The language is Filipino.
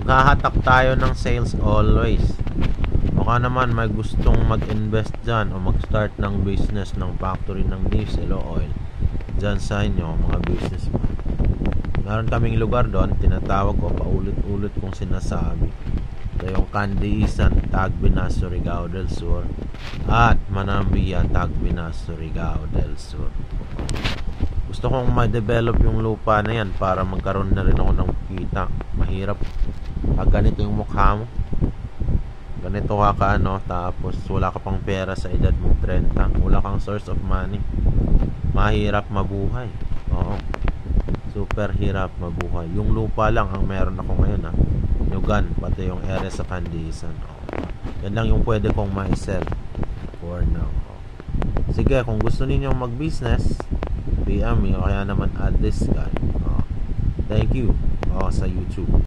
Maghahatak tayo ng sales always. Baka naman may gustong mag-invest dyan o mag-start ng business ng factory ng diesel o oil dyan sa inyo, mga businessman. Meron kaming lugar doon, tinatawag ko, paulit-ulit kong sinasabi. Ito yung Candiisan, Tagbinas, Surigao del Sur, at Manambia, Tagbinas, Surigao del Sur. Gusto kong ma-develop yung lupa na yan para magkaroon na rin ako ng kita. Mahirap pag ganito yung mukha mo, ganito ka tapos wala ka pang pera sa edad mong 30, wala kang source of money, mahirap mabuhay. Oo, super hirap mabuhay. Yung lupa lang ang meron ako ngayon, Nugan, pati yung area sa Candiisan. Yan lang yung pwede kong ma-sell for now. Sige, kung gusto ninyong mag-business, PM me, o kaya naman add this guy. Thank you sa YouTube.